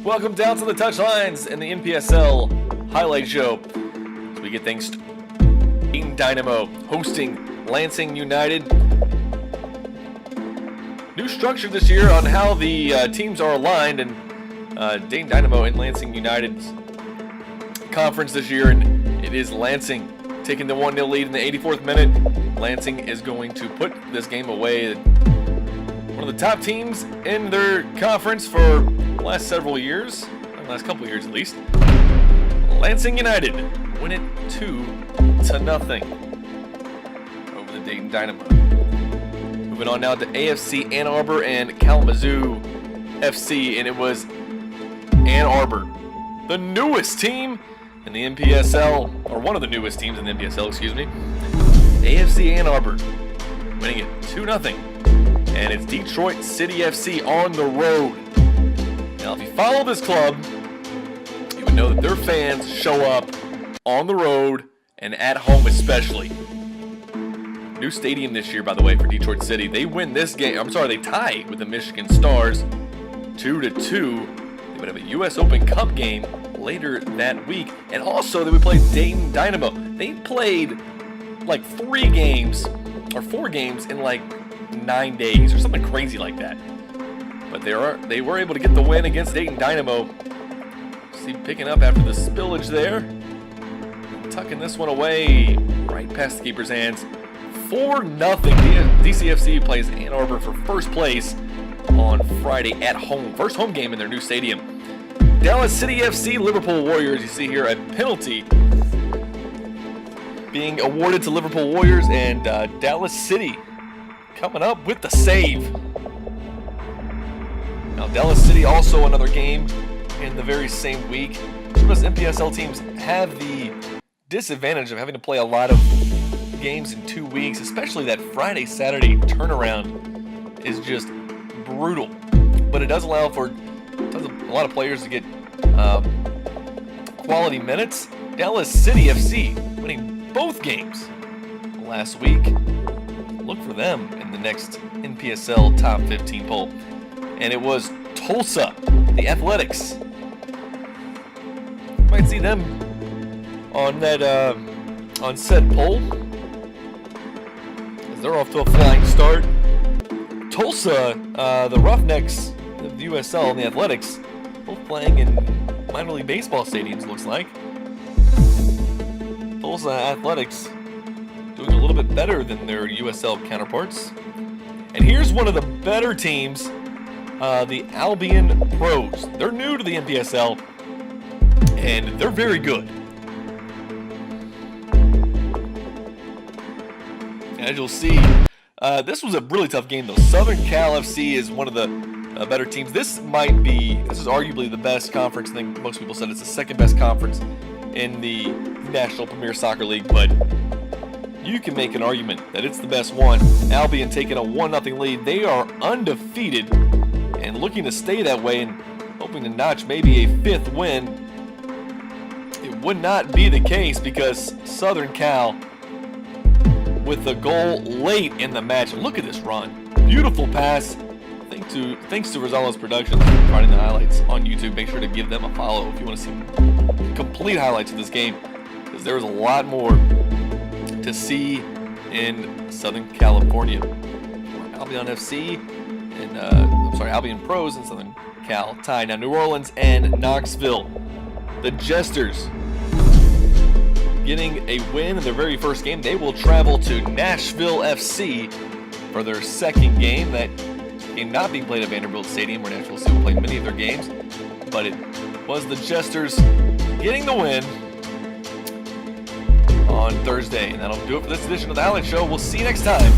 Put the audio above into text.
Welcome down to the Touchlines and the NPSL highlight show. As we get things Dayton Dynamo hosting Lansing United. New structure this year on how the teams are aligned, and Dayton Dynamo and Lansing United's conference this year, and it is Lansing taking the 1-0 lead in the 84th minute. Lansing is going to put this game away. One of the top teams in their conference for the last several years, the last couple of years at least. Lansing United win it 2-0 over the Dayton Dynamo. Moving on now to AFC Ann Arbor and Kalamazoo FC, and it was Ann Arbor, the newest team in the NPSL, or one of the newest teams in the NPSL, excuse me. AFC Ann Arbor winning it 2-0. And it's Detroit City FC on the road. Now, if you follow this club, you would know that their fans show up on the road and at home especially. New stadium this year, by the way, for Detroit City. They win this game. They tie with the Michigan Stars 2-2. They would have a U.S. Open Cup game later that week. And also, they would play Dayton Dynamo. They played like 4 games in like 9 days or something crazy like that. But they were able to get the win against Dayton Dynamo. See, picking up after the spillage there. Tucking this one away right past the keeper's hands. 4-0. DCFC plays Ann Arbor for first place on Friday at home. First home game in their new stadium. Dallas City FC, Liverpool Warriors. You see here a penalty being awarded to Liverpool Warriors, and Dallas City coming up with the save. Now, Dallas City also another game in the very same week. Most NPSL teams have the disadvantage of having to play a lot of games in 2 weeks, especially that Friday-Saturday turnaround is just brutal. But it does allow for a lot of players to get quality minutes. Dallas City FC winning both games last week. Look for them in the next NPSL top 15 poll. And it was Tulsa, the Athletics. Might see them on that on said poll, as they're off to a flying start. Tulsa, the Roughnecks of the USL and the Athletics, both playing in minor league baseball stadiums, looks like. Tulsa Athletics doing a little bit better than their USL counterparts. And here's one of the better teams, the Albion Pros. They're new to the NPSL, and they're very good. As you'll see, this was a really tough game, though. Southern Cal FC is one of the better teams. This is arguably the best conference. I think most people said it's the second best conference in the National Premier Soccer League, but you can make an argument that it's the best one. Albion taking a 1-0 lead. They are undefeated and looking to stay that way and hoping to notch maybe a 5th win. It would not be the case because Southern Cal, with the goal late in the match. Look at this run. Beautiful pass. Thanks to Rosales Productions for providing the highlights on YouTube. Make sure to give them a follow if you want to see complete highlights of this game, because there's a lot more to see in Southern California. Albion FC and Albion Pros and Southern Cal tie. Now New Orleans and Knoxville, the Jesters, getting a win in their very first game. They will travel to Nashville FC for their second game. That game not being played at Vanderbilt Stadium, where Nashville FC will play many of their games, but it was the Jesters getting the win on Thursday. And that'll do it for this edition of the Highlight Show. We'll see you next time.